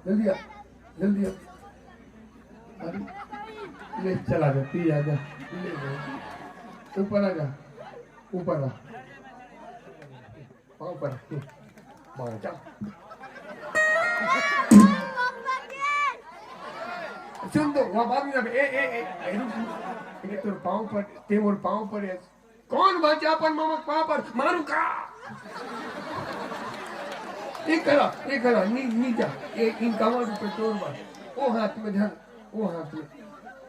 जल्दी आ, जल्दी आ। अरे ले चला जा, पी आ जा, ऊपर आ जा, ऊपर आ, पाँव पर पाँव जा। सुन दो वहाँ बाद में ए तो पाँव पर ते मोर पाँव पर है कौन बचा अपन मामा पाँव पर मारू का एक करा नी जा एक इन कावड़ पे तोड़ मार वो हाथ में धर वो हाथ में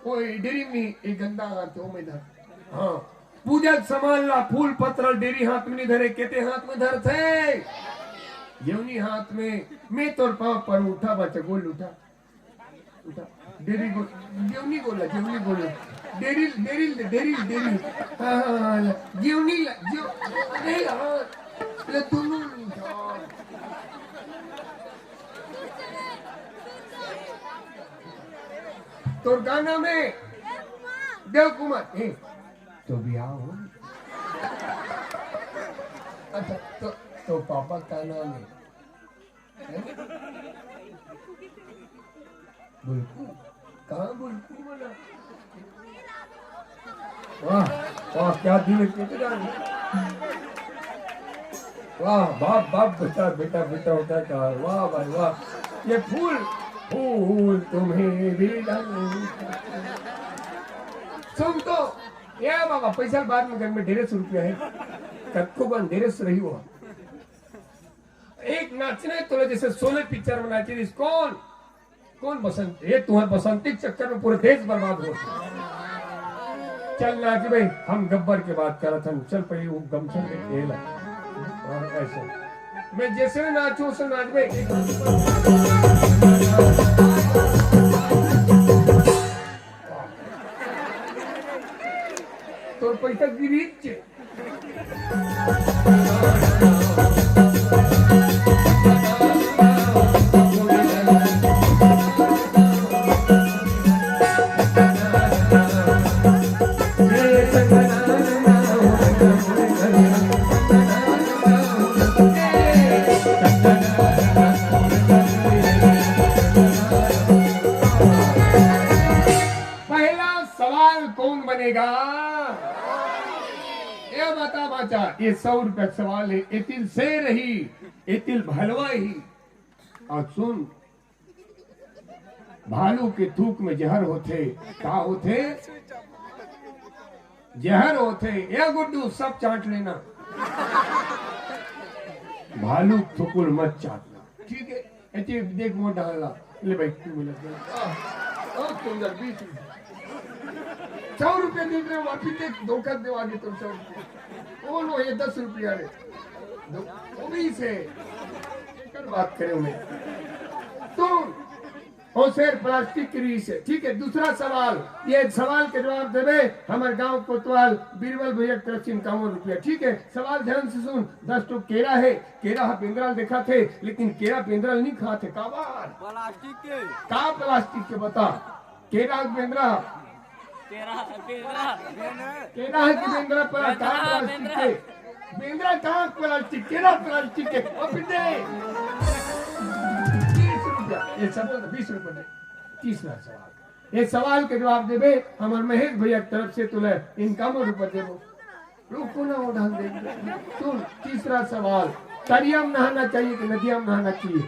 वो डेरी में एक गंदा हाथ वो में धर हाँ पूजा सामान ला फूल पत्र डेरी हाथ में नहीं धरे कहते हाथ में धर थे जेवनी हाथ में मैं तोर पाँव पर उठा बच्चा गोल उठा उठा डेरी गोल जेवनी गोला डेरी जेवनी ले दोनों तोर गाना में देव कुमार तो बिहार हो अच्छा तो पापा का नाम है बुलकू कहाँ बुलकू बना वाह वाह क्या दिल कितना वाह बाप बाप बेटा बेटा बेटा होता है वाह भाई वाह ये फूल फूल तुम्हें भी सुन तो ये बाबा पैसा बाद में घर में 150 रुपया है कत्को बन 150 रही हुआ एक नाचने तो जैसे 16 पिक्चर में नाचे कौन कौन बसंत ये तुम्हारे बसंती चक्कर में पूरे देश बर्बाद हो चल नाच भाई हम गब्बर की बात कर रहे थे चल पहले वो गमछे में खेल और ऐसे मैं जैसे नाचूं उसे नाच भाई तो पैसा गिरीच ये 100 रुपया सवाल है एतिल से रही एतिल भलवा ही और सुन भालू के थूक में जहर होते का होते जहर होते ये गुड्डू सब चाट लेना भालू थुकुल मत चाटना ठीक है ऐसे देख वो डालना ले भाई तू मिला सुंदर 20 100 रुपया दे रहे वापिस धोखा दे आगे तुम 100 रुपया वो लो ये 10 रुपया रे वो भी से कर बात करें उन्हें तुम और शेर प्लास्टिक की रीस है ठीक है दूसरा सवाल ये सवाल के जवाब देवे हमारे गांव कोतवाल बीरबल भैया तरफ से 51 रुपया ठीक है सवाल ध्यान से सुन 10 तो केरा है केरा बेंद्राल देखा थे लेकिन केरा बेंद्राल नहीं खाते काबार प्लास्टिक के बता केरा बेंद्रा केरा है कि बेंद्रा प्लास्टिक के बेंद्रा कहाँ प्लास्टिक केरा प्लास्टिक के ये सब 20 रुपए तीसरा सवाल ये सवाल के जवाब देवे हमारे महेश भैया तरफ से तुले इनकम रुपए देवो रुको ना वो ढंग दे सुन तीसरा सवाल तरियम नहाना चाहिए कि नदियां नहाना चाहिए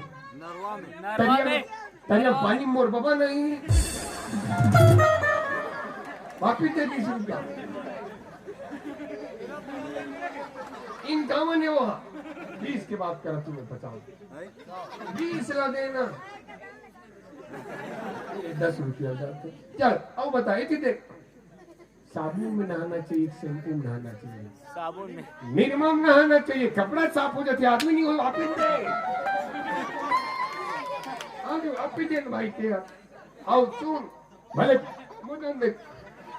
तरियम पानी मोर बाबा नहीं वापिस दे 20 रुपया इनकम है वहाँ 20 के बाद करा तुम्हें बताओ 20 ला देना 10 रुपया जाते चल अब बताए कि देख साबुन में नहाना चाहिए शैम्पू में नहाना चाहिए साबुन में मिनिमम नहाना चाहिए कपड़ा साफ हो जाते आदमी नहीं हो वापिस दे आगे वापिस दे भाई तेरा आओ सुन भले मुझे देख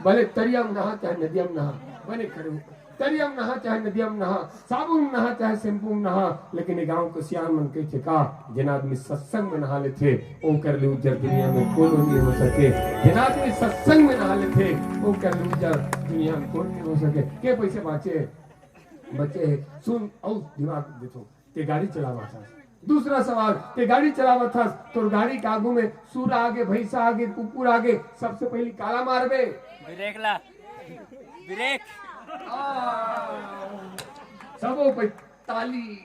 भले तरियम नहा चाहे नदियम नहा बने खड़े तरियम नहा चाहे नदियम नहा साबुन नहा चाहे शैम्पू नहा लेकिन गांव को सियान मन के छिका जिन आदमी सत्संग में नहा लेते वो कर ले उज्जर दुनिया में कौन नहीं हो सके जिन आदमी सत्संग में नहा लेते वो कर ले उज्जर दुनिया में कौन नहीं हो सके के पैसे बचे है सुन औ दिमाग देखो ते गाड़ी चलावा था दूसरा सवाल, ते गाड़ी चलावत था तो गाड़ी के आगू में सूर आगे, भैंसा आगे, कुकुर आगे, सबसे पहले काला मारबे? ब्रेक ला, ब्रेक। सबो पे ताली।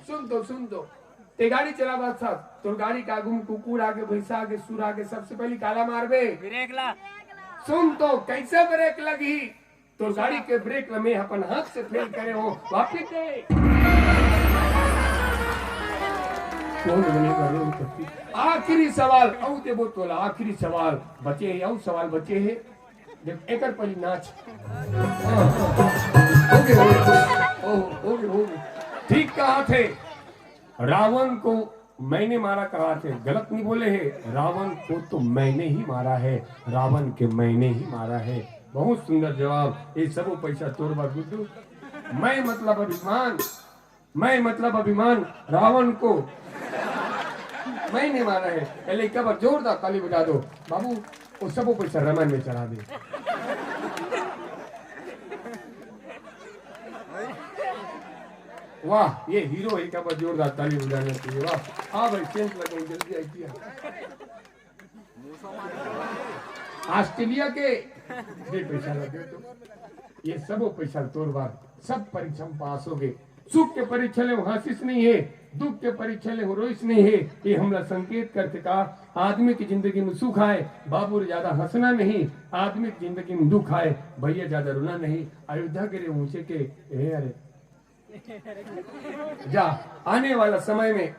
सुन दो, ते गाड़ी चलावत था तो गाड़ी के आगू में कुकुर आगे, भैंसा आगे, सूर आगे, सबसे पहले काला मारबे? ब्रेक ला। सुन तो, कैसे ब्रेक लगी? तो गाड़ी के ब्रेक में अपन हाथ से फेल करे हो, वापिस दे। आखिरी सवाल औ देबो तोला, आखिरी सवाल बचे है, औ सवाल बचे है। देख एकर पहली नाच। हो गए। ठीक कहा थे, रावण को मैंने मारा कहा थे, गलत नहीं बोले है। रावण को तो मैंने ही मारा है, रावण के मैंने ही मारा है। बहुत सुंदर जवाब। ये सब पैसा तोड़वा गुड्डू। मैं मतलब अभिमान, रावण को मैंने मारा है। पहले एक बार जोरदार ताली बजा दो बाबू। वो सब पैसा रामायण में चढ़ा दे। वाह, ये हीरो एक बार जोरदार ताली बजाना चाहिए। वाह, हाँ भाई, सेंस लगे जल्दी आई। ऑस्ट्रेलिया के पैसा लगे तो ये सब पैसा तोड़वा। सब परीक्षा में पास हो गए। सुख के परीक्षा ले हंसिस नहीं है, दुख के परीक्षा ले रोइस नहीं है। ये हमला संकेत करते का आदमी की जिंदगी में सुख आए, बाबू ज्यादा हंसना नहीं। आदमी की जिंदगी में दुख आए, भैया ज्यादा रोना नहीं। अयोध्या के ऊंचे के अरे जा आने वाला समय में,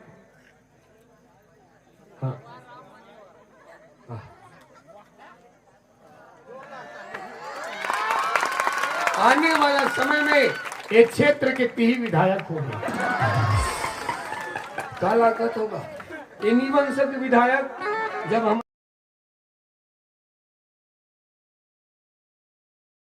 हाँ आने वाला समय में एक क्षेत्र के 3 विधायक होंगे। काला कत होगा ये निवंश के विधायक। जब हम